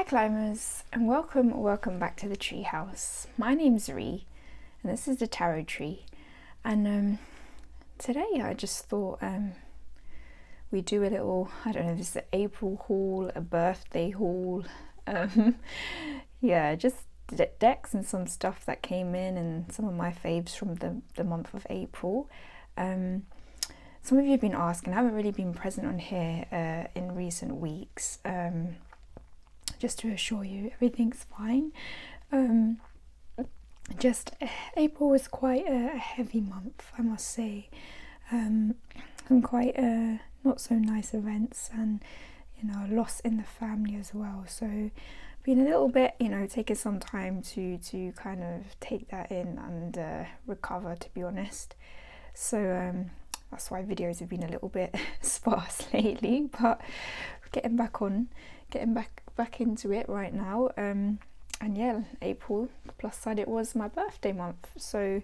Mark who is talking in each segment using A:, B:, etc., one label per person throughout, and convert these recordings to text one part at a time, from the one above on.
A: climbers, and welcome back to the Treehouse. My name's Ree and this is the tarot tree, and today I just thought we do a little, I don't know if it's an April haul, a birthday haul, yeah, just decks and some stuff that came in and some of my faves from the month of April. Some of you have been asking, I haven't really been present on here in recent weeks. Just to assure you, everything's fine. Just April was quite a heavy month, I must say. Some quite not so nice events, and a loss in the family as well. So been a little bit, taking some time to kind of take that in and recover, to be honest. So that's why videos have been a little bit sparse lately, but getting back into it right now. And yeah, April, plus side, it was my birthday month, so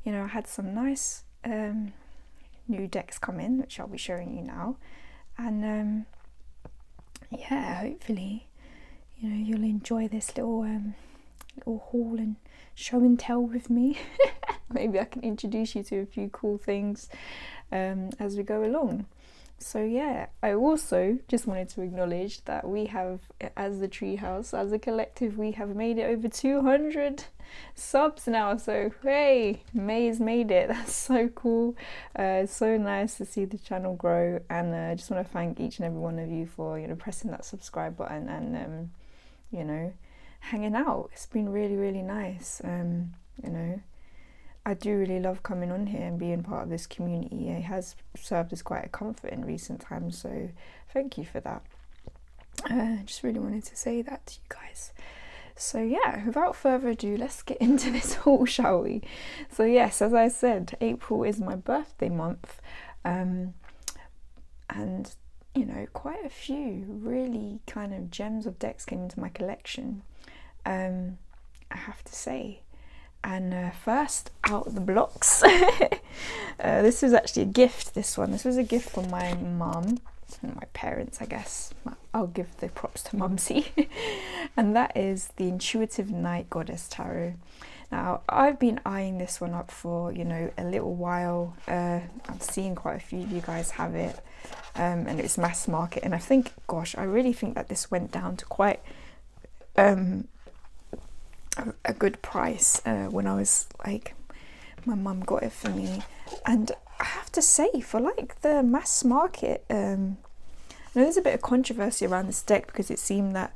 A: I had some nice new decks come in, which I'll be showing you now, and yeah, hopefully you'll enjoy this little haul and show and tell with me. Maybe I can introduce you to a few cool things as we go along. So yeah, I also just wanted to acknowledge that we have, as the Treehouse, as a collective, we have made it over 200 subs now. So hey, May's made it. That's so cool. It's so nice to see the channel grow, and I just want to thank each and every one of you for pressing that subscribe button and hanging out. It's been really nice. I do really love coming on here and being part of this community. It has served as quite a comfort in recent times, so thank you for that. Just really wanted to say that to you guys. So yeah, without further ado, let's get into this haul, shall we? So yes, as I said, April is my birthday month, and quite a few really kind of gems of decks came into my collection, I have to say. And first out the blocks, this was actually a gift. This was a gift from my mum and my parents, I guess. I'll give the props to Mumsy. And that is the Intuitive Night Goddess Tarot. Now, I've been eyeing this one up for a little while. I've seen quite a few of you guys have it, and it's mass market, and I think, gosh, I really think that this went down to quite a good price when I was like, my mum got it for me. And I have to say, for like the mass market, I know there's a bit of controversy around this deck because it seemed that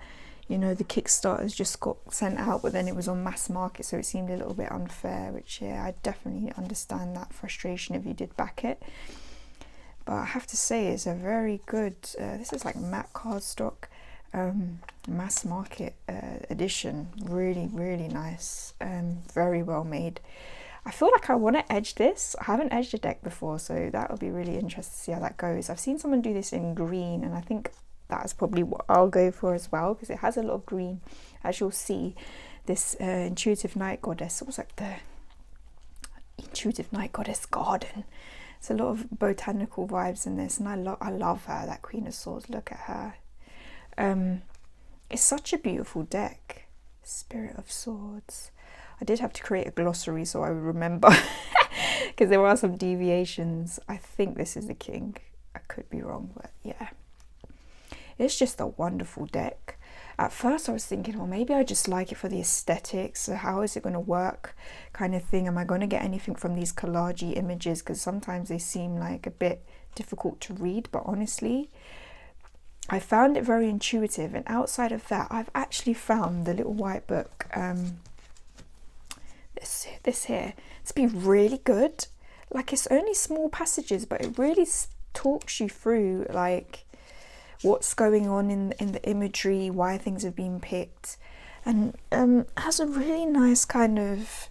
A: the Kickstarters just got sent out, but then it was on mass market, so it seemed a little bit unfair, which yeah, I definitely understand that frustration if you did back it. But I have to say, it's a very good, this is like matte cardstock, mass market edition. Really nice, very well made. I feel like I want to edge this. I haven't edged a deck before, so that would be really interesting to see how that goes. I've seen someone do this in green, and I think that's probably what I'll go for as well, because it has a lot of green, as you'll see. This Intuitive Night Goddess, it was like the Intuitive Night Goddess Garden. It's a lot of botanical vibes in this, and I love her, that Queen of Swords. Look at her. It's such a beautiful deck. Spirit of Swords. I did have to create a glossary so I would remember, because there are some deviations. I think this is the King. I could be wrong, but yeah. It's just a wonderful deck. At first I was thinking, well, maybe I just like it for the aesthetics. So how is it going to work, kind of thing? Am I going to get anything from these collage images? Because sometimes they seem like a bit difficult to read, but honestly, I found it very intuitive. And outside of that, I've actually found the little white book, this here, to be really good. Like, it's only small passages, but it really talks you through like what's going on in the imagery, why things have been picked, and has a really nice kind of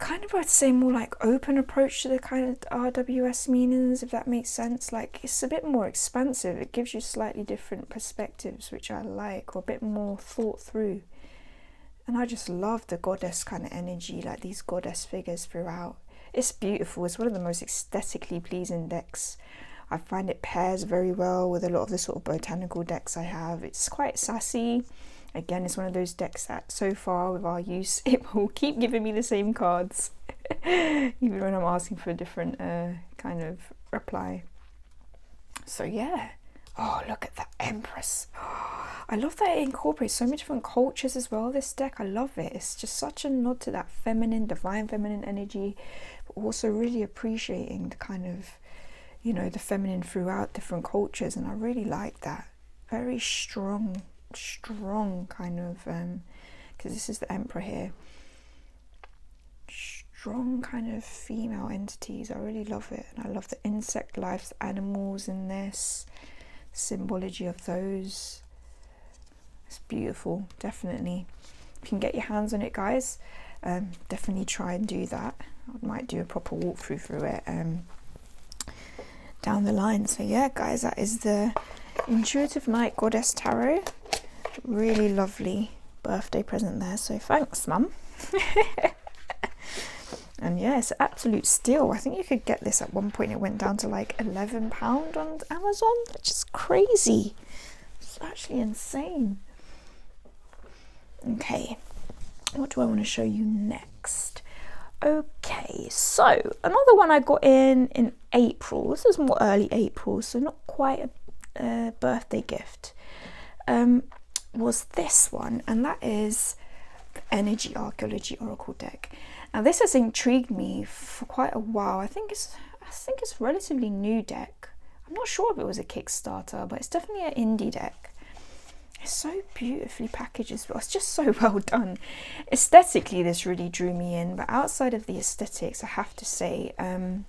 A: I'd say more like open approach to the kind of RWS meanings, if that makes sense. Like, it's a bit more expansive. It gives you slightly different perspectives, which I like, or a bit more thought through. And I just love the goddess kind of energy, like these goddess figures throughout. It's beautiful. It's one of the most aesthetically pleasing decks I find it pairs very well with a lot of the sort of botanical decks I have. It's quite sassy. Again, it's one of those decks that so far with our use, it will keep giving me the same cards, even when I'm asking for a different kind of reply. So yeah. Oh, look at that Empress. Oh, I love that it incorporates so many different cultures as well, this deck. I love it. It's just such a nod to that feminine, divine feminine energy, but also really appreciating the kind of, you know, the feminine throughout different cultures. And I really like that. Very strong kind of, because this is the Emperor here. Strong kind of female entities. I really love it. And I love the insect life, animals in this. Symbology of those. It's beautiful. Definitely, if you can get your hands on it, guys, definitely try and do that. I might do a proper walkthrough through it down the line. So yeah, guys, that is the Intuitive Night Goddess Tarot. Really lovely birthday present there, so thanks, Mum. And yeah, it's an absolute steal. I think you could get this at one point. It went down to like £11 on Amazon, which is crazy. It's actually insane. Okay, what do I want to show you next? Okay, so another one I got in April. This is more early April, so not quite a birthday gift. Was this one, and that is the Energy Archaeology Oracle deck. Now this has intrigued me for quite a while. I think it's a relatively new deck. I'm not sure if it was a Kickstarter, but it's definitely an indie deck. It's so beautifully packaged as well. It's just so well done. Aesthetically, this really drew me in, but outside of the aesthetics, I have to say, oh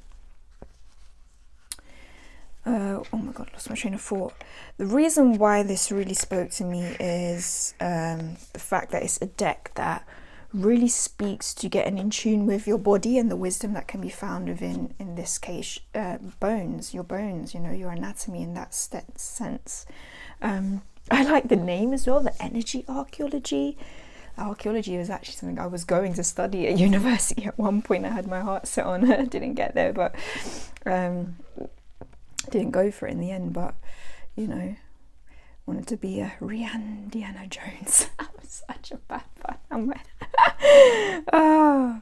A: my god, lost my train of thought. The reason why this really spoke to me is the fact that it's a deck that really speaks to getting in tune with your body and the wisdom that can be found within, in this case, your bones, you know, your anatomy in that sense. I like the name as well, the Energy Archaeology. Archaeology was actually something I was going to study at university at one point. I had my heart set on it. Didn't get there, but didn't go for it in the end. But you know, wanted to be a Indiana Jones. I was such a bad fan. Oh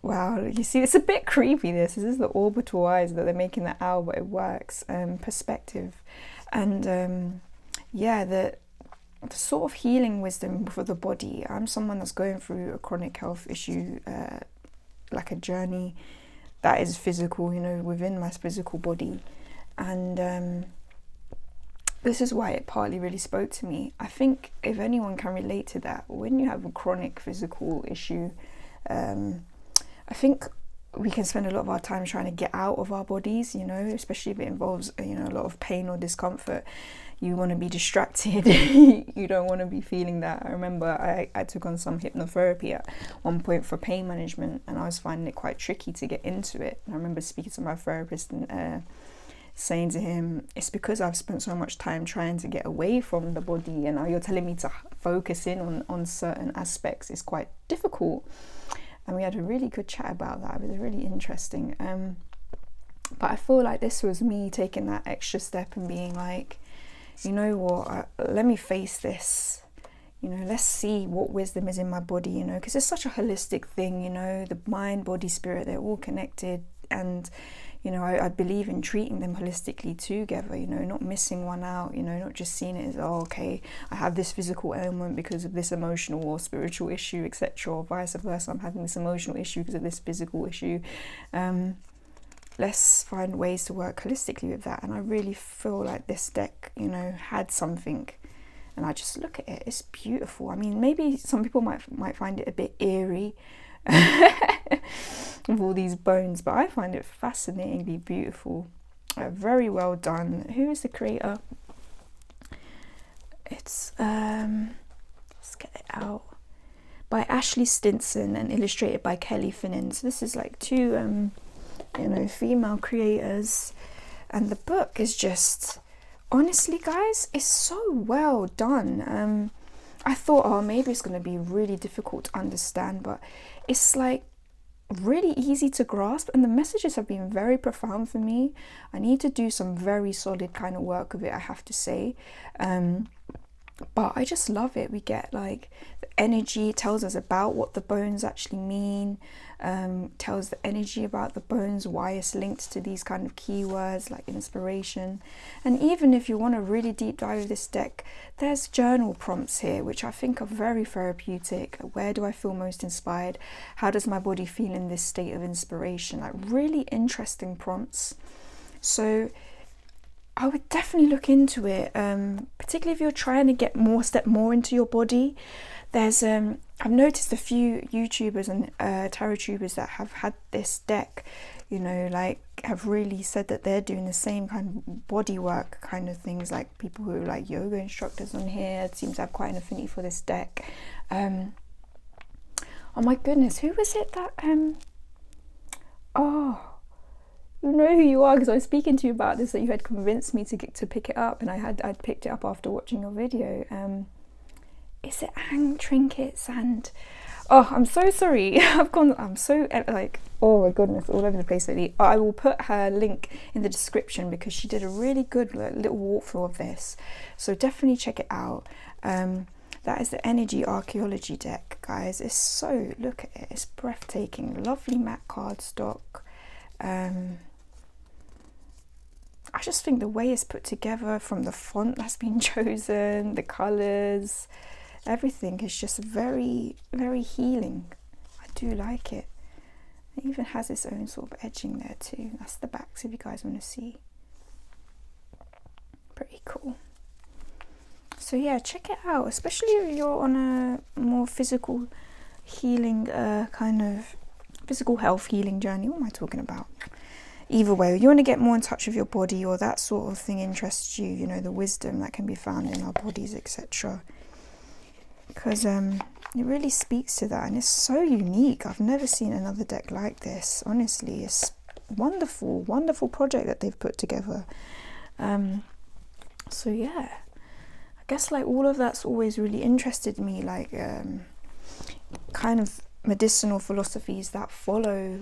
A: wow, you see, it's a bit creepy. This is the orbital eyes that they're making the owl, but it works. Perspective, and yeah, the sort of healing wisdom for the body. I'm someone that's going through a chronic health issue, like a journey that is physical, you know, within my physical body. And this is why it partly really spoke to me. I think if anyone can relate to that, when you have a chronic physical issue, I think we can spend a lot of our time trying to get out of our bodies, you know, especially if it involves, you know, a lot of pain or discomfort. You want to be distracted. You don't want to be feeling that. I remember I took on some hypnotherapy at one point for pain management, and I was finding it quite tricky to get into it. And I remember speaking to my therapist and saying to him, it's because I've spent so much time trying to get away from the body, and now you're telling me to focus in on certain aspects. It's quite difficult. And we had a really good chat about that. It was really interesting. But I feel like this was me taking that extra step and being like, you know what, let me face this. You know, let's see what wisdom is in my body, you know, because it's such a holistic thing, you know, the mind, body, spirit, they're all connected. And, you know, I believe in treating them holistically together, you know, not missing one out, you know, not just seeing it as, oh, okay, I have this physical ailment because of this emotional or spiritual issue, etc., or vice versa. I'm having this emotional issue because of this physical issue. Let's find ways to work holistically with that. And I really feel like this deck, you know, had something. And I just look at it, it's beautiful. I mean, maybe some people might find it a bit eerie with all these bones, but I find it fascinatingly beautiful. Very well done. Who is the creator? It's let's get it out, by Ashley Stinson and illustrated by Kelly Finnan. So this is like two you know, female creators, and the book is just, honestly guys, it's so well done. I thought, oh, maybe it's going to be really difficult to understand, but it's like really easy to grasp, and the messages have been very profound for me. I need to do some very solid kind of work with it, I have to say. But I just love it. We get like the energy, tells us about what the bones actually mean, tells the energy about the bones, why it's linked to these kind of keywords like inspiration. And even if you want to really deep dive with this deck, there's journal prompts here, which I think are very therapeutic. Where do I feel most inspired? How does my body feel in this state of inspiration? Like really interesting prompts. So I would definitely look into it, particularly if you're trying to get step more into your body. There's I've noticed a few YouTubers and tarot tubers that have had this deck, you know, like have really said that they're doing the same kind of body work kind of things, like people who are like yoga instructors on here seem to have quite an affinity for this deck. Oh my goodness, who was it that oh, you know who you are, because I was speaking to you about this, that you had convinced me to pick it up, and I'd picked it up after watching your video. Is it Hang Trinkets and oh, I'm so sorry. I'm so like, oh my goodness, all over the place lately. I will put her link in the description because she did a really good little walkthrough of this, so definitely check it out. That is the Energy Archaeology deck, guys. It's so, look at it, it's breathtaking. Lovely matte cardstock. I just think the way it's put together, from the font that's been chosen, the colours, everything is just very, very healing. I do like it. It even has its own sort of edging there too. That's the backs if you guys want to see. Pretty cool. So yeah, check it out, especially if you're on a more physical healing, kind of physical health healing journey. What am I talking about? Either way, you want to get more in touch with your body, or that sort of thing interests you, you know, the wisdom that can be found in our bodies, etc. Because it really speaks to that, and it's so unique. I've never seen another deck like this, honestly. It's wonderful, wonderful project that they've put together. So yeah, I guess like all of that's always really interested me, like kind of medicinal philosophies that follow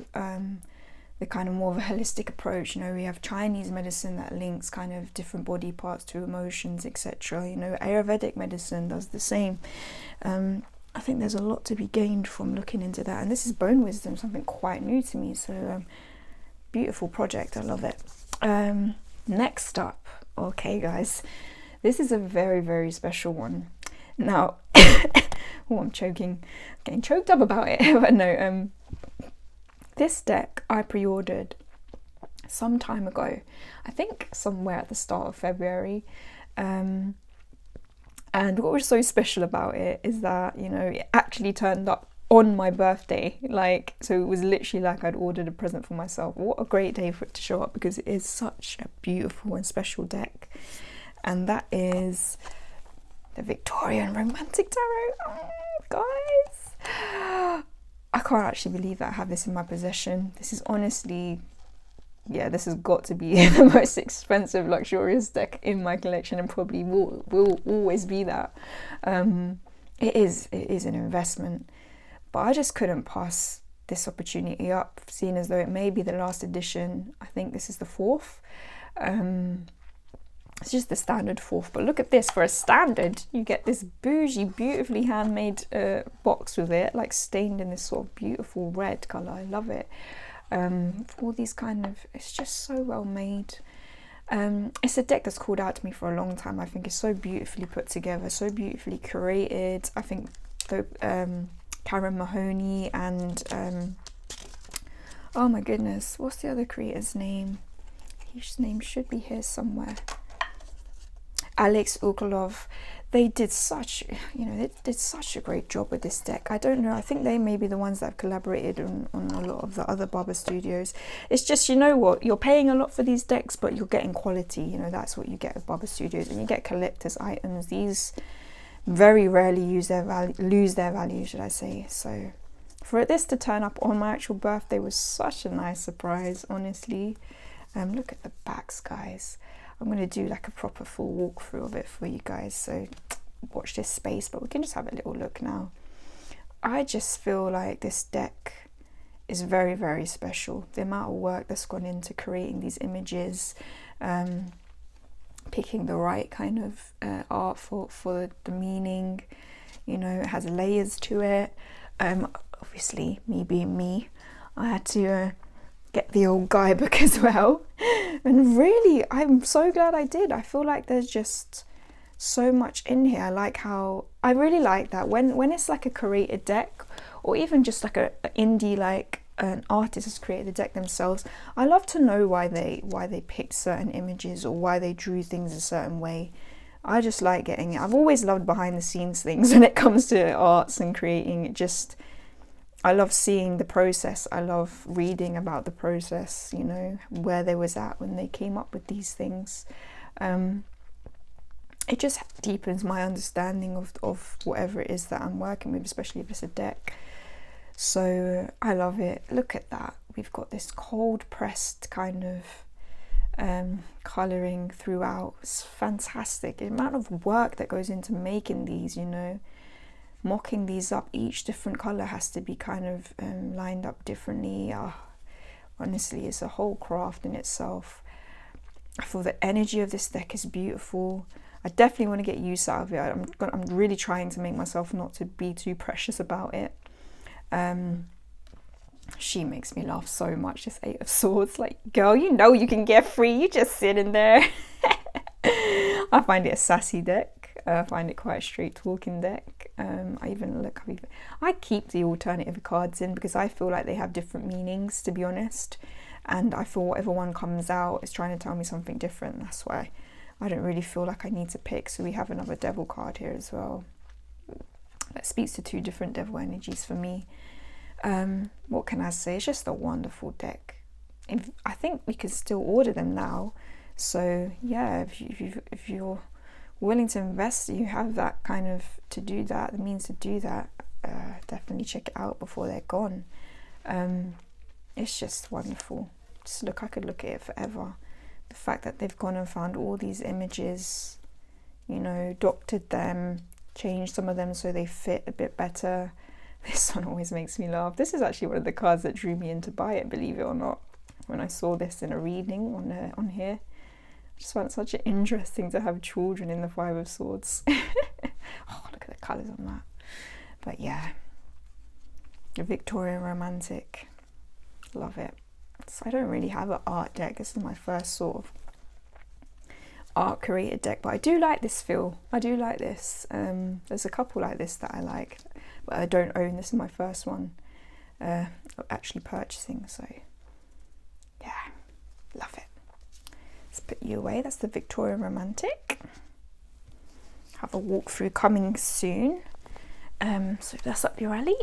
A: the kind of more of a holistic approach. You know, we have Chinese medicine that links kind of different body parts to emotions, etc. You know, Ayurvedic medicine does the same. I think there's a lot to be gained from looking into that, and this is bone wisdom, something quite new to me. So beautiful project, I love it. Next up, okay guys, this is a very, very special one. Now oh, I'm choking, getting choked up about it. But no, this deck I pre-ordered some time ago, I think somewhere at the start of February, and what was so special about it is that, you know, it actually turned up on my birthday. Like, so it was literally like I'd ordered a present for myself. What a great day for it to show up, because it is such a beautiful and special deck, and that is the Victorian Romantic Tarot. Oh, guys, I can't actually believe that I have this in my possession. This is honestly, yeah, this has got to be the most expensive, luxurious deck in my collection, and probably will always be that. It is an investment, but I just couldn't pass this opportunity up, seeing as though it may be the last edition. I think this is the 4th. It's just the standard 4th, but look at this. For a standard, you get this bougie, beautifully handmade box with it, like stained in this sort of beautiful red colour. I love it. All these kind of, it's just so well made. It's a deck that's called out to me for a long time. I think it's so beautifully put together, so beautifully curated. I think the Karen Mahoney and oh my goodness, what's the other creator's name? His name should be here somewhere. Alex Ukolov. They did such, you know, they did such a great job with this deck. I don't know, I think they may be the ones that have collaborated on a lot of the other Baba Studios. It's just, you know what, you're paying a lot for these decks, but you're getting quality. You know, that's what you get with Baba Studios, and you get collector's items. These very rarely lose their value, should I say. So for this to turn up on my actual birthday was such a nice surprise, honestly. Look at the backs, guys. I'm going to do like a proper full walkthrough of it for you guys, so watch this space, but we can just have a little look now. I just feel like this deck is very, very special. The amount of work that's gone into creating these images, picking the right kind of art for the meaning, you know, it has layers to it. Obviously, me being me, I had to get the old guidebook as well, and really I'm so glad I did. I feel like there's just so much in here. I like how, I really like that when it's like a created deck, or even just like a indie, like an artist has created the deck themselves. I love to know why they picked certain images or why they drew things a certain way. I just like getting it. I've always loved behind the scenes things when it comes to arts and creating. It just, I love seeing the process. I love reading about the process, you know, where they was at when they came up with these things. It just deepens my understanding of whatever it is that I'm working with, especially if it's a deck. So I love it. Look at that. We've got this cold pressed kind of colouring throughout. It's fantastic. The amount of work that goes into making these, you know, mocking these up. Each different colour has to be kind of lined up differently. Honestly, it's a whole craft in itself. I feel the energy of this deck is beautiful. I definitely want to get use out of it. I'm really trying to make myself not to be too precious about it. She makes me laugh so much, this Eight of Swords. Like, girl, you know you can get free. You just sit in there. I find it a sassy deck. I find it quite a straight talking deck. I keep the alternative cards in because I feel like they have different meanings, to be honest. And I feel whatever one comes out is trying to tell me something different. That's why I don't really feel like I need to pick. So we have another devil card here as well. That speaks to two different devil energies for me. What can I say? It's just a wonderful deck. I think we could still order them now. So yeah, if you're willing to invest, you have that kind of to do that, the means to do that, definitely check it out before they're gone. It's just wonderful. Just look, I could look at it forever. The fact that they've gone and found all these images, you know, doctored them, changed some of them so they fit a bit better. This one always makes me laugh. This is actually one of the cards that drew me in to buy it, believe it or not. When I saw this in a reading on here, I just found it such interesting to have children in the Five of Swords. Oh, look at the colours on that. But yeah, the Victorian romantic, love it. So I don't really have an art deck. This is my first sort of art created deck, but I do like this feel. I do like this. There's a couple like this that I like, but I don't own. This is my first one actually purchasing, so yeah, love it. Let's put you away. That's the Victorian romantic. Have a walkthrough coming soon. So if that's up your alley,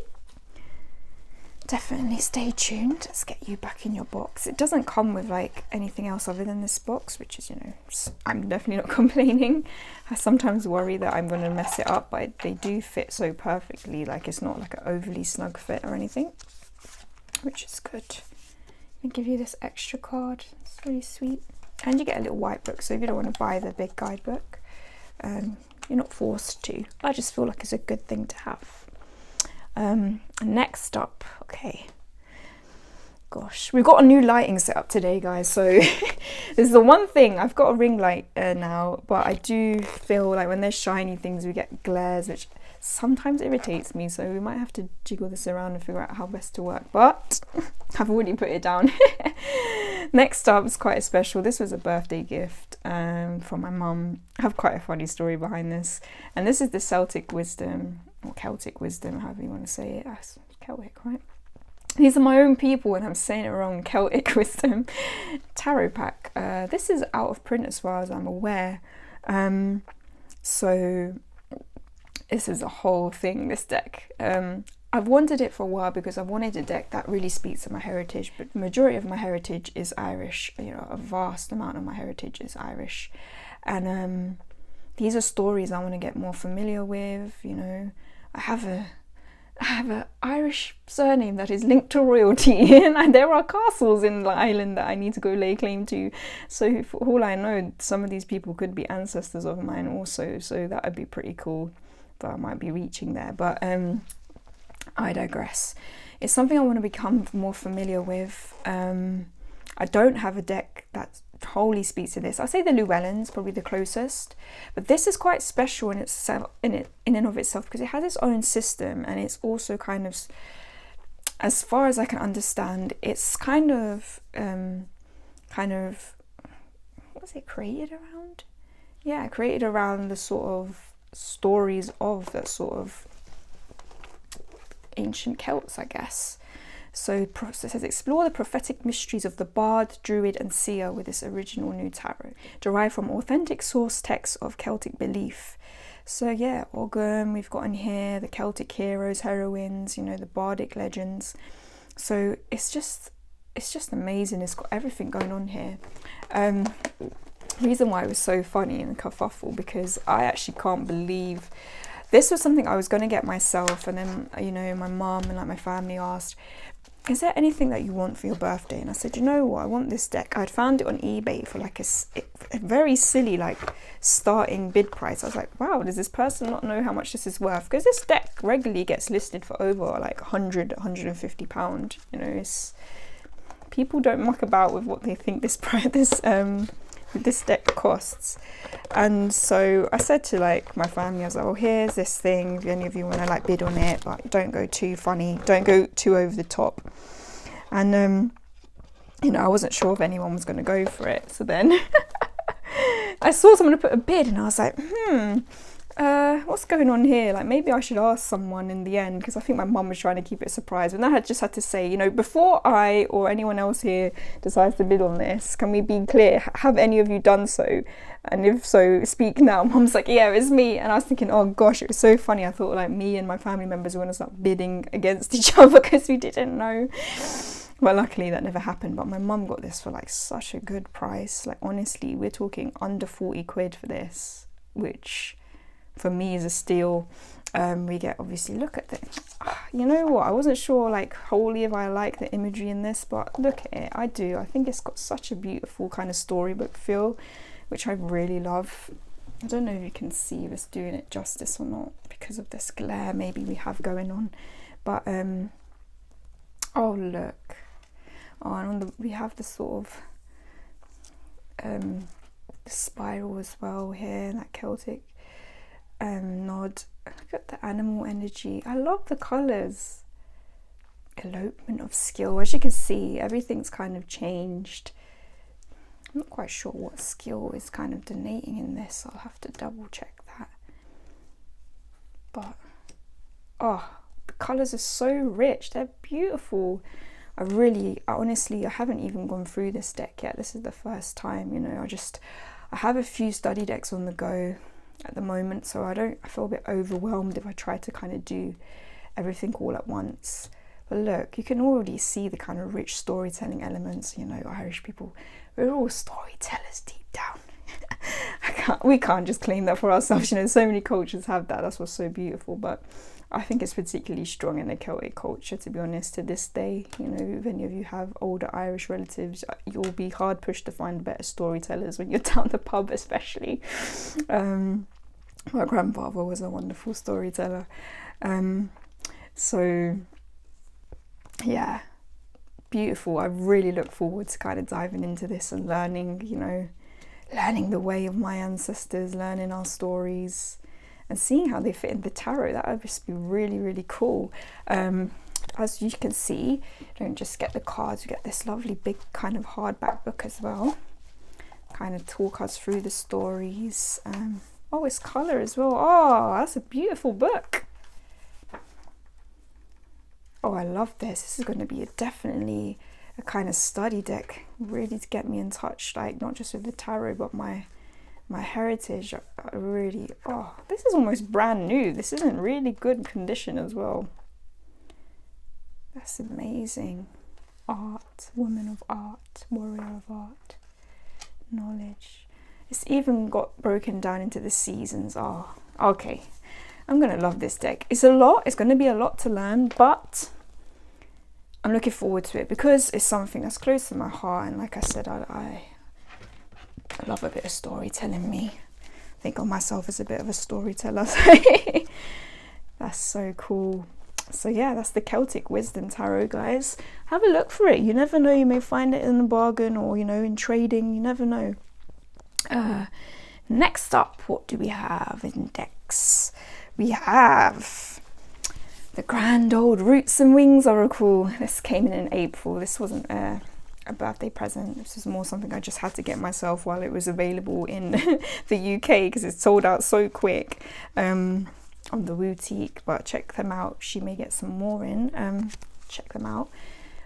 A: definitely stay tuned. Let's get you back in your box. It doesn't come with like anything else other than this box, which is, you know, I'm definitely not complaining. I sometimes worry that I'm going to mess it up, but they do fit so perfectly. Like, it's not like an overly snug fit or anything, which is good. I give you this extra card. It's really sweet. And you get a little white book, so if you don't want to buy the big guidebook, you're not forced to. I just feel like it's a good thing to have. Next up, okay, gosh, we've got a new lighting set up today, guys. So this is the one thing, I've got a ring light now, but I do feel like when there's shiny things we get glares, which sometimes irritates me, so we might have to jiggle this around and figure out how best to work, but I've already put it down. Next up is quite special. This was a birthday gift from my mum. I have quite a funny story behind this, and this is the Celtic wisdom, or Celtic wisdom, however you want to say it. That's Celtic, right? These are my own people and I'm saying it wrong. Celtic wisdom tarot pack. This is out of print as far as I'm aware. So this is a whole thing, this deck. I've wanted it for a while because I wanted a deck that really speaks to my heritage, but the majority of my heritage is Irish. You know, a vast amount of my heritage is Irish. And these are stories I want to get more familiar with, you know. I have a Irish surname that is linked to royalty, and there are castles in the island that I need to go lay claim to. So for all I know, some of these people could be ancestors of mine also, so that would be pretty cool. But I might be reaching there. But I digress. It's something I want to become more familiar with. I don't have a deck that wholly speaks to this. I say the Llewellyn's probably the closest, but this is quite special in itself, in and of itself, because it has its own system, and it's also kind of, as far as I can understand, it's kind of what's it created around? Yeah, created around the sort of stories of that sort of ancient Celts, I guess. So it says, explore the prophetic mysteries of the bard, druid and seer with this original new tarot, derived from authentic source texts of Celtic belief. So yeah, Ogham, we've got in here the Celtic heroes, heroines, you know, the bardic legends. So it's just amazing. It's got everything going on here. Reason why it was so funny and kerfuffle, because I actually can't believe this was something I was going to get myself, and then, you know, my mum and like my family asked, is there anything that you want for your birthday? And I said, you know what, I want this deck. I'd found it on eBay for like a very silly like starting bid price. I was like, wow, does this person not know how much this is worth? Because this deck regularly gets listed for over like 100, 150 pound. You know, it's, people don't muck about with what they think this deck costs. And so I said to like my family, I was like, oh, here's this thing, if any of you want to like bid on it, but don't go too funny, don't go too over the top. And you know, I wasn't sure if anyone was going to go for it. So then I saw someone put a bid, and I was like, what's going on here? Like, maybe I should ask someone in the end, because I think my mum was trying to keep it a surprise. And I had just had to say, you know, before I or anyone else here decides to bid on this, can we be clear? Have any of you done so? And if so, speak now. Mum's like, yeah, it's me. And I was thinking, oh gosh, it was so funny. I thought like me and my family members were going to start bidding against each other because we didn't know. Well, luckily that never happened. But my mum got this for like such a good price. Like, honestly, we're talking under 40 quid for this, which for me is a steal. We get, obviously, look at this. You know what, I wasn't sure like wholly if I like the imagery in this, but look at it, I do. I think it's got such a beautiful kind of storybook feel, which I really love. I don't know if you can see this doing it justice or not because of this glare maybe we have going on, but oh look, oh, and we have the sort of spiral as well here, that Celtic nod. Look at the animal energy. I love the colours. Elopement of skill. As you can see, everything's kind of changed. I'm not quite sure what skill is kind of denoting in this. I'll have to double check that. But oh, the colours are so rich. They're beautiful. I honestly, I haven't even gone through this deck yet. This is the first time, you know. I have a few study decks on the go at the moment, so I feel a bit overwhelmed if I try to kind of do everything all at once. But look, you can already see the kind of rich storytelling elements. You know, Irish people, we're all storytellers deep down. We can't just claim that for ourselves, you know. So many cultures have that. That's what's so beautiful. But I think it's particularly strong in the Celtic culture, to be honest, to this day. You know, if any of you have older Irish relatives, you'll be hard pushed to find better storytellers when you're down the pub, especially. My grandfather was a wonderful storyteller. So yeah, beautiful. I really look forward to kind of diving into this and learning, you know, learning the way of my ancestors, learning our stories and seeing how they fit in the tarot. That would just be really, really cool. As you can see, you don't just get the cards, you get this lovely big kind of hardback book as well. Kind of talk us through the stories. Oh, it's colour as well. Oh, that's a beautiful book. Oh, I love this. This is going to be definitely a kind of study deck, really to get me in touch, like not just with the tarot, but my heritage. I really, oh, this is almost brand new. This is in really good condition as well. That's amazing. Art, woman of art, warrior of art, knowledge. It's even got broken down into the seasons. Oh, okay. I'm going to love this deck. It's a lot. It's going to be a lot to learn, but I'm looking forward to it because it's something that's close to my heart. And like I said, I love a bit of storytelling. Me, I think of myself as a bit of a storyteller. That's so cool.
B: So yeah, that's the Celtic Wisdom Tarot, guys. Have a look for it. You never know, you may find it in a bargain, or, you know, in trading, you never know. Next up, what do we have in decks? We have the grand old Roots and Wings Oracle. This came in April. This wasn't a birthday present. This is more something I just had to get myself while it was available in the UK, because it's sold out so quick on the boutique. But check them out. She may get some more in. Check them out.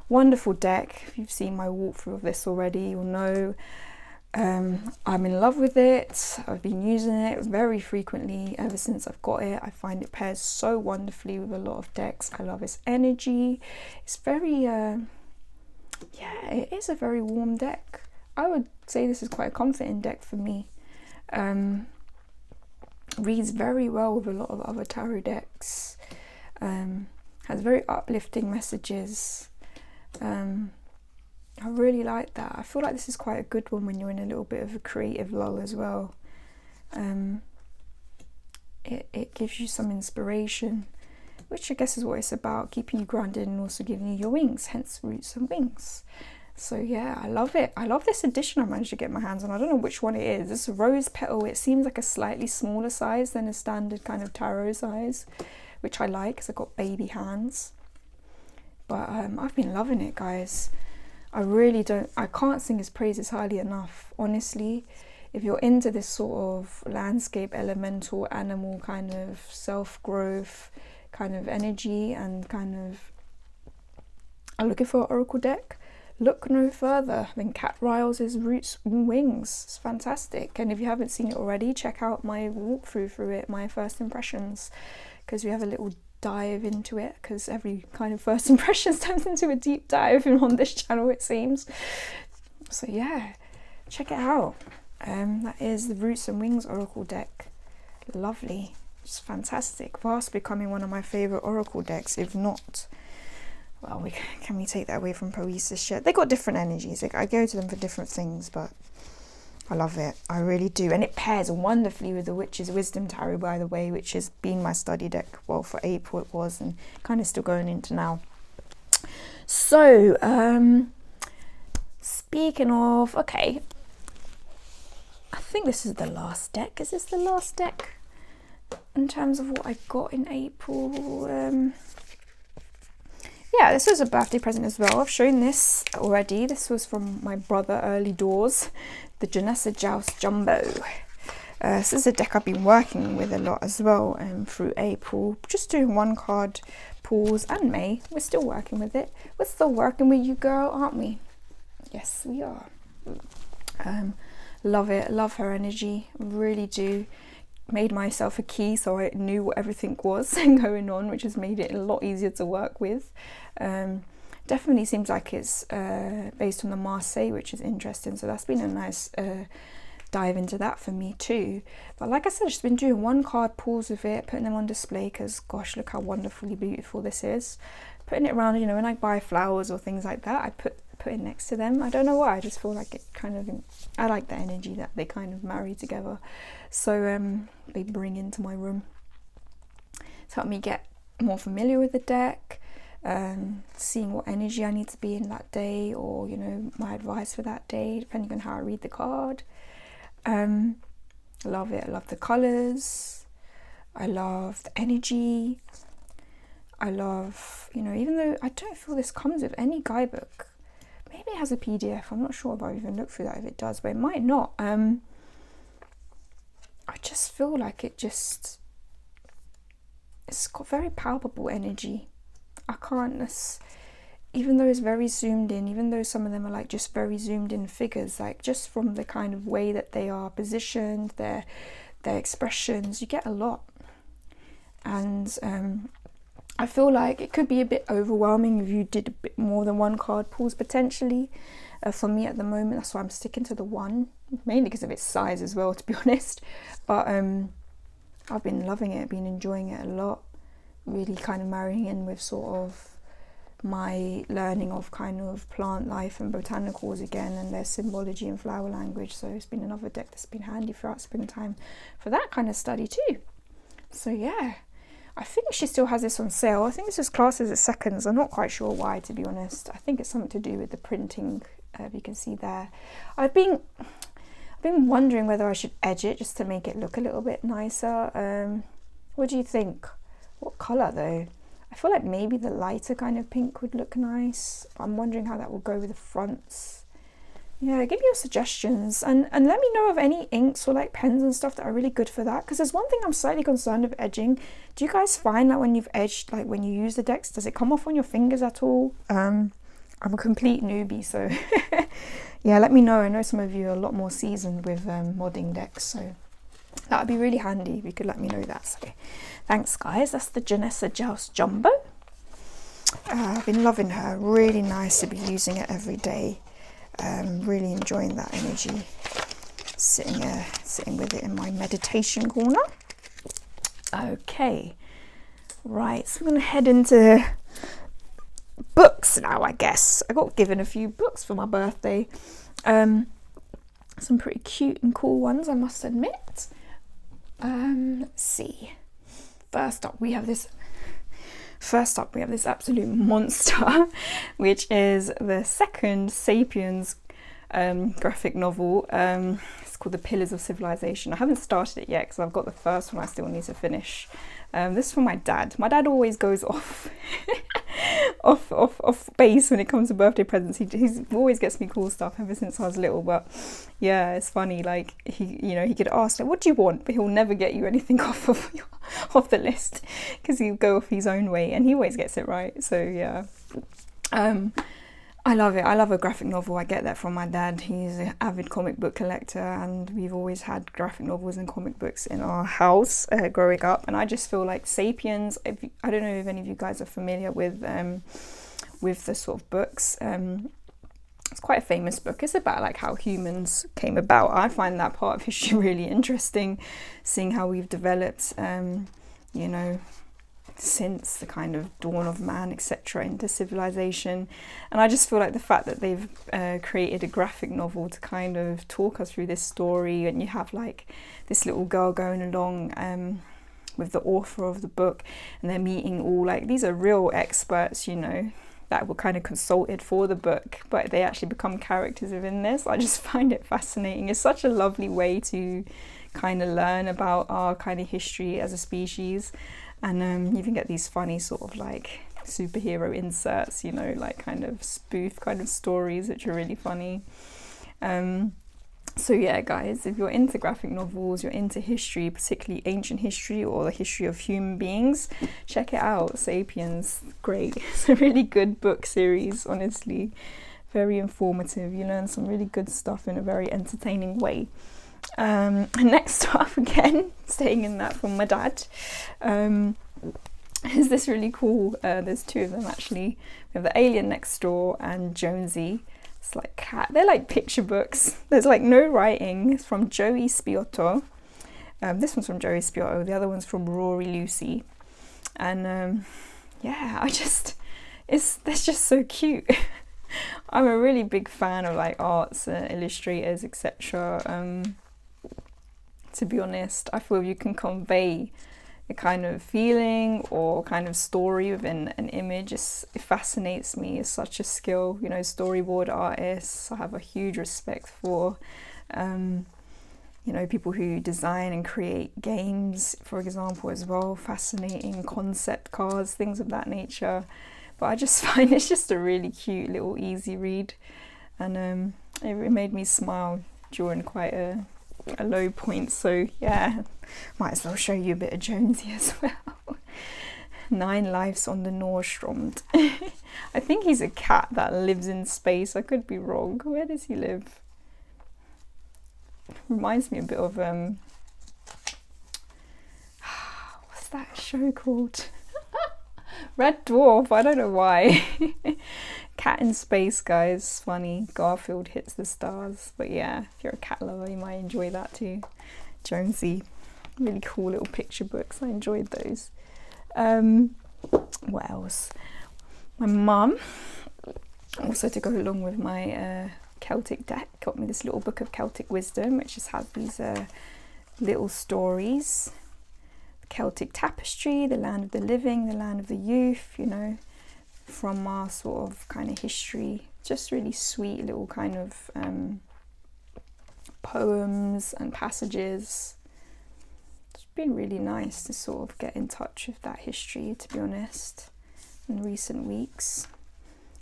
B: Wonderful deck. If you've seen my walkthrough of this already, you'll know I'm in love with it. I've been using it very frequently ever since I've got it. I find it pairs so wonderfully with a lot of decks. I love its energy. It's very yeah, it is a very warm deck. I would say this is quite a comforting deck for me. Reads very well with a lot of other tarot decks. Has very uplifting messages. I really like that. I feel like this is quite a good one when you're in a little bit of a creative lull as well. It gives you some inspiration, which I guess is what it's about, keeping you grounded and also giving you your wings, hence Roots and Wings. So yeah, I love it. I love this edition I managed to get my hands on. I don't know which one it is. This rose petal, it seems like a slightly smaller size than a standard kind of tarot size, which I like because I've got baby hands. But I've been loving it, guys. I can't sing his praises highly enough, honestly. If you're into this sort of landscape, elemental, animal kind of self-growth kind of energy, and kind of are looking for an oracle deck, look no further than Cat Riles' Roots and Wings. It's fantastic. And if you haven't seen it already, check out my walkthrough through it, my first impressions, because we have a little dive into it, because every kind of first impressions turns into a deep dive on this channel, it seems. So yeah, check it out. That is the Roots and Wings Oracle deck. Lovely, just fantastic, fast becoming one of my favorite Oracle decks. If not, well, can we take that away from Poesis yet? They got different energies. I go to them for different things, but I love it. I really do. And it pairs wonderfully with the Witch's Wisdom Tarot, by the way, which has been my study deck. Well, for April it was, and kind of still going into now. So, speaking of, okay, I think this is the last deck. Is this the last deck in terms of what I got in April? Yeah, this was a birthday present as well. I've shown this already. This was from my brother early doors, the Janessa Joust Jumbo. This is a deck I've been working with a lot as well through April. Just doing one card pulls, and May. We're still working with it. We're still working with you, girl, aren't we? Yes, we are. Love it. Love her energy. Really do. Made myself a key so I knew what everything was going on, which has made it a lot easier to work with. Definitely seems like it's based on the Marseille, which is interesting, so that's been a nice dive into that for me too. But like I said, I've just been doing one card pulls with it, putting them on display, because gosh, look how wonderfully beautiful this is. Putting it around, you know, when I buy flowers or things like that, I put it next to them. I don't know why, I just feel like it kind of, I like the energy that they kind of marry together. So they bring into my room. It's helped me get more familiar with the deck, seeing what energy I need to be in that day, or, you know, my advice for that day, depending on how I read the card. Love it. I love the colours. I love the energy. I love, you know, even though I don't feel this comes with any guidebook, maybe it has a PDF. I'm not sure if I've even looked through that, if it does, but it might not. I just feel like it's got very palpable energy. I can't, even though it's very zoomed in, even though some of them are like just very zoomed in figures, like just from the kind of way that they are positioned, their expressions, you get a lot. And I feel like it could be a bit overwhelming if you did a bit more than one card pulls potentially. For me at the moment, that's why I'm sticking to the one, mainly because of its size as well, to be honest. But I've been loving it, been enjoying it a lot, really kind of marrying in with sort of my learning of kind of plant life and botanicals again, and their symbology and flower language. So it's been another deck that's been handy throughout springtime for that kind of study too. So yeah, I think she still has this on sale. I think this is classed as a seconds. I'm not quite sure why, to be honest. I think it's something to do with the printing, you can see there. I've been wondering whether I should edge it just to make it look a little bit nicer. What do you think? What colour though? I feel like maybe the lighter kind of pink would look nice. I'm wondering how that will go with the fronts. Yeah, give me your suggestions and let me know of any inks or like pens and stuff that are really good for that, because there's one thing I'm slightly concerned of edging. Do you guys find that when you've edged, like when you use the decks, does it come off on your fingers at all? I'm a complete newbie, so yeah, let me know. I know some of you are a lot more seasoned with modding decks, so that would be really handy if you could let me know that. So thanks guys, that's the Janessa Joust Jumbo. I've been loving her, really nice to be using it every day. Really enjoying that energy, sitting with it in my meditation corner. Okay, right, so I'm going to head into books now, I guess. I got given a few books for my birthday. Some pretty cute and cool ones, I must admit. Let's see. First up we have this absolute monster, which is the second Sapiens graphic novel. It's called The Pillars of Civilization. I haven't started it yet because I've got the first one I still need to finish. This is from my dad. My dad always goes off off base when it comes to birthday presents. He always gets me cool stuff ever since I was little. But yeah, it's funny, like he could ask like, what do you want, but he'll never get you anything off the list because he'll go off his own way, and he always gets it right. So yeah, I love it. I love a graphic novel. I get that from my dad. He's an avid comic book collector, and we've always had graphic novels and comic books in our house growing up. And I just feel like Sapiens, I don't know if any of you guys are familiar with the sort of books. It's quite a famous book. It's about like how humans came about. I find that part of history really interesting, seeing how we've developed, since the kind of dawn of man, etc., into civilization. And I just feel like the fact that they've created a graphic novel to kind of talk us through this story, and you have like this little girl going along with the author of the book, and they're meeting all like, these are real experts, that were kind of consulted for the book, but they actually become characters within this. I just find it fascinating. It's such a lovely way to kind of learn about our kind of history as a species. And you can get these funny sort of like superhero inserts, like kind of spoof kind of stories, which are really funny. So yeah, guys, if you're into graphic novels, you're into history, particularly ancient history or the history of human beings, check it out. Sapiens, great. It's a really good book series, honestly. Very informative. You learn some really good stuff in a very entertaining way. And next up, again, staying in that from my dad, is this really cool, there's two of them actually. We have The Alien Next Door and Jonesy. It's like cat, they're like picture books. There's like no writing. It's from Joey Spiotto. This one's from Joey Spiotto, the other one's from Rory Lucy. And yeah, they're just so cute. I'm a really big fan of like arts, illustrators, etc. To be honest, I feel you can convey a kind of feeling or kind of story within an image. It fascinates me. It's such a skill. Storyboard artists, I have a huge respect for. People who design and create games, for example, as well. Fascinating concept cards, things of that nature. But I just find it's just a really cute little easy read, and it made me smile during quite a low point. So yeah, might as well show you a bit of Jonesy as well. 9 Lives on the Nordstrand. I think he's a cat that lives in space. I could be wrong. Where does he live? Reminds me a bit of what's that show called? Red Dwarf. I don't know why. Cat in space, guys. Funny. Garfield hits the stars. But yeah, if you're a cat lover, you might enjoy that too. Jonesy. Really cool little picture books. I enjoyed those. What else? My mum, also to go along with my Celtic deck, got me this little book of Celtic wisdom, which just has these little stories. Celtic tapestry, the land of the living, the land of the youth, you know, from our sort of kind of history. Just really sweet little kind of poems and passages. It's been really nice to sort of get in touch with that history, to be honest, in recent weeks.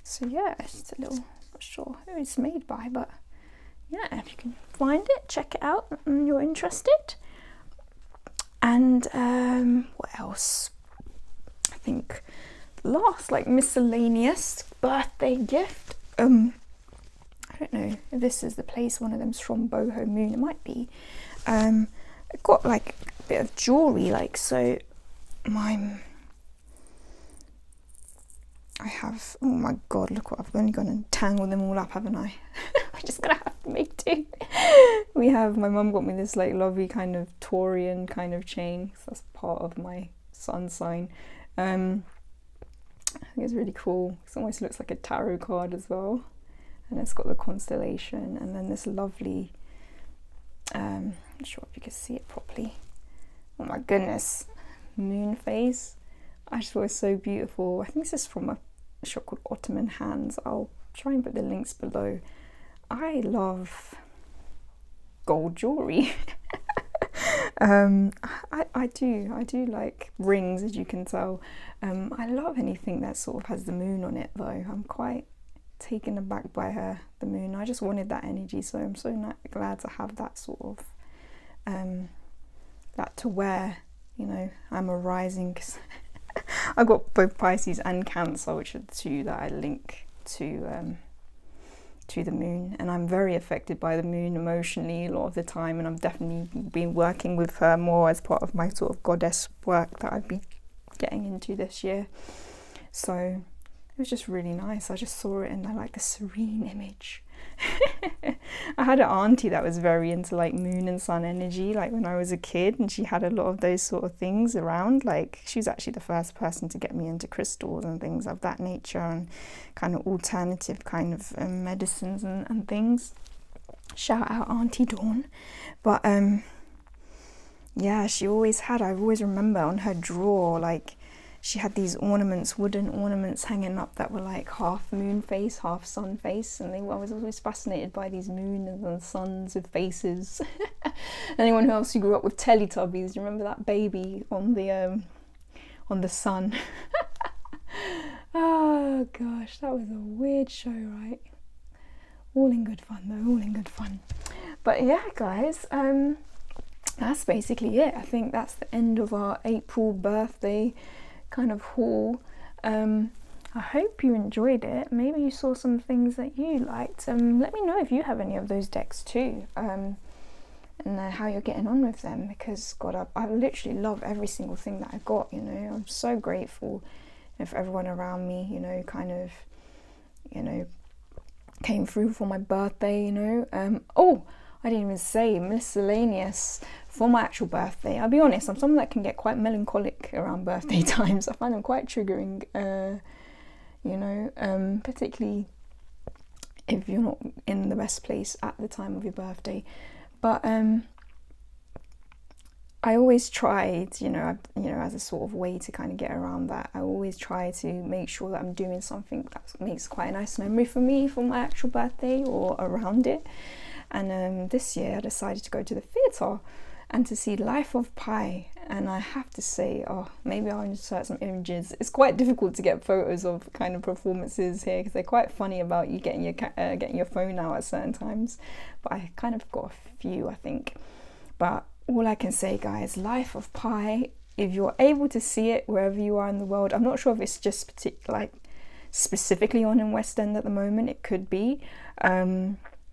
B: So yeah, it's just a little, not sure who it's made by, but yeah, if you can find it, check it out and you're interested. And what else? I think last, like, miscellaneous birthday gift. I don't know if this is the place one of them's from, Boho Moon, it might be. I got like a bit of jewellery, like, so I have, oh my god, look what I've only gone and tangled them all up, haven't I? I'm just gonna have to make do. We have, my mum got me this like lovely kind of Victorian kind of chain, so that's part of my sun sign. I think it's really cool. It almost looks like a tarot card as well, and it's got the constellation, and then this lovely, I'm not sure if you can see it properly. Oh my goodness, moon phase. I just thought it was so beautiful. I think this is from a shop called Ottoman Hands. I'll try and put the links below. I love gold jewelry. I do like rings, as you can tell. I love anything that sort of has the moon on it, though. I'm quite taken aback by the moon. I just wanted that energy, so I'm so glad to have that sort of that to wear. You know, I'm a rising, because I got both Pisces and Cancer, which are the two that I link to the moon, and I'm very affected by the moon emotionally a lot of the time, and I've definitely been working with her more as part of my sort of goddess work that I've been getting into this year. So it was just really nice. I just saw it and I like the serene image. I had an auntie that was very into like moon and sun energy, like when I was a kid, and she had a lot of those sort of things around. Like, she was actually the first person to get me into crystals and things of that nature, and kind of alternative kind of medicines and things. Shout out Auntie Dawn. But yeah, she always had, I always remember on her drawer, like, she had these ornaments, wooden ornaments hanging up that were like half moon face, half sun face, and I was always fascinated by these moons and suns with faces. Anyone else who grew up with Teletubbies, you remember that baby on the sun? Oh gosh, that was a weird show, right? All in good fun though, all in good fun. But yeah, guys, that's basically it. I think that's the end of our April birthday kind of haul. I hope you enjoyed it. Maybe you saw some things that you liked. Let me know if you have any of those decks too, and how you're getting on with them, because God, I literally love every single thing that I got, you know. I'm so grateful for everyone around me, you know, kind of, you know, came through for my birthday, you know. Oh, I didn't even say miscellaneous for my actual birthday. I'll be honest, I'm someone that can get quite melancholic around birthday times. I find them quite triggering, you know, particularly if you're not in the best place at the time of your birthday. But I always tried, you know, as a sort of way to kind of get around that, I always try to make sure that I'm doing something that makes quite a nice memory for me for my actual birthday or around it. And this year I decided to go to the theatre and to see Life of Pi, and I have to say, oh, maybe I'll insert some images. It's quite difficult to get photos of kind of performances here, because they're quite funny about you getting your phone out at certain times, but I kind of got a few, I think. But all I can say, guys, Life of Pi, if you're able to see it wherever you are in the world, I'm not sure if it's just specifically on in West End at the moment, it could be.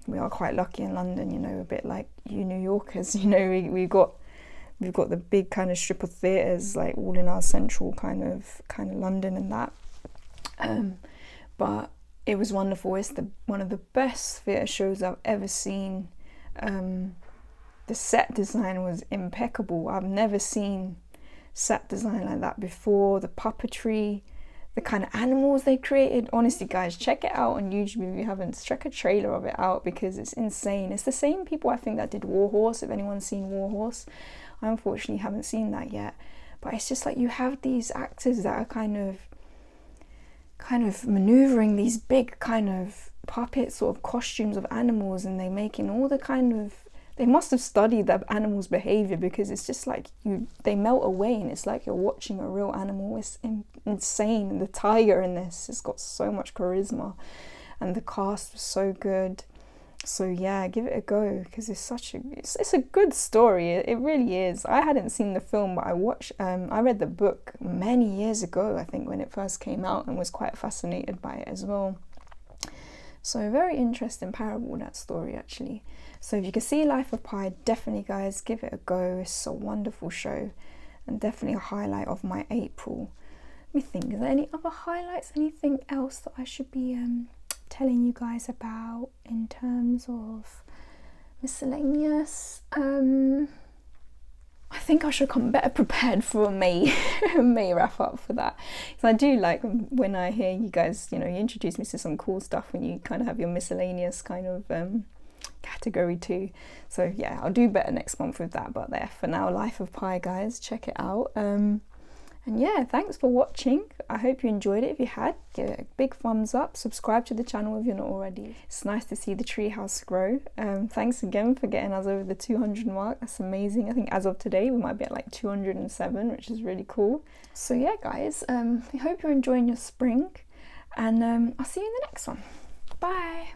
B: We are quite lucky in London, you know, a bit like you New Yorkers, you know, we've got the big kind of strip of theatres, like all in our central kind of London and that. But it was wonderful. It's one of the best theatre shows I've ever seen. The set design was impeccable. I've never seen set design like that before. The puppetry, the kind of animals they created. Honestly, guys, check it out on YouTube if you haven't. Check a trailer of it out, because it's insane. It's the same people, I think, that did War Horse, if anyone's seen War Horse. I unfortunately haven't seen that yet. but it's just like you have these actors that are kind of maneuvering these big kind of puppet sort of costumes of animals, and they're making all the kind of, they must have studied the animals' behavior, because it's just like they melt away and it's like you're watching a real animal. It's insane. And the tiger in this has got so much charisma, and the cast was so good. So yeah, give it a go, because it's a good story. It really is. I hadn't seen the film, but I read the book many years ago, I think, when it first came out, and was quite fascinated by it as well. So very interesting parable, that story actually. So if you can see Life of Pi, definitely guys, give it a go. It's a wonderful show, and definitely a highlight of my April. Let me think, is there any other highlights, anything else that I should be telling you guys about in terms of miscellaneous? I think I should come better prepared for a May wrap up for that, because I do like when I hear you guys, you introduce me to some cool stuff when you kind of have your miscellaneous kind of category too. So yeah, I'll do better next month with that. But there for now, Life of Pi, guys, check it out. And yeah, thanks for watching. I hope you enjoyed it. If you had, give it a big thumbs up. Subscribe to the channel if you're not already. It's nice to see the treehouse grow. Thanks again for getting us over the 200 mark. That's amazing. I think as of today, we might be at like 207, which is really cool. So yeah, guys, I hope you're enjoying your spring, and I'll see you in the next one. Bye.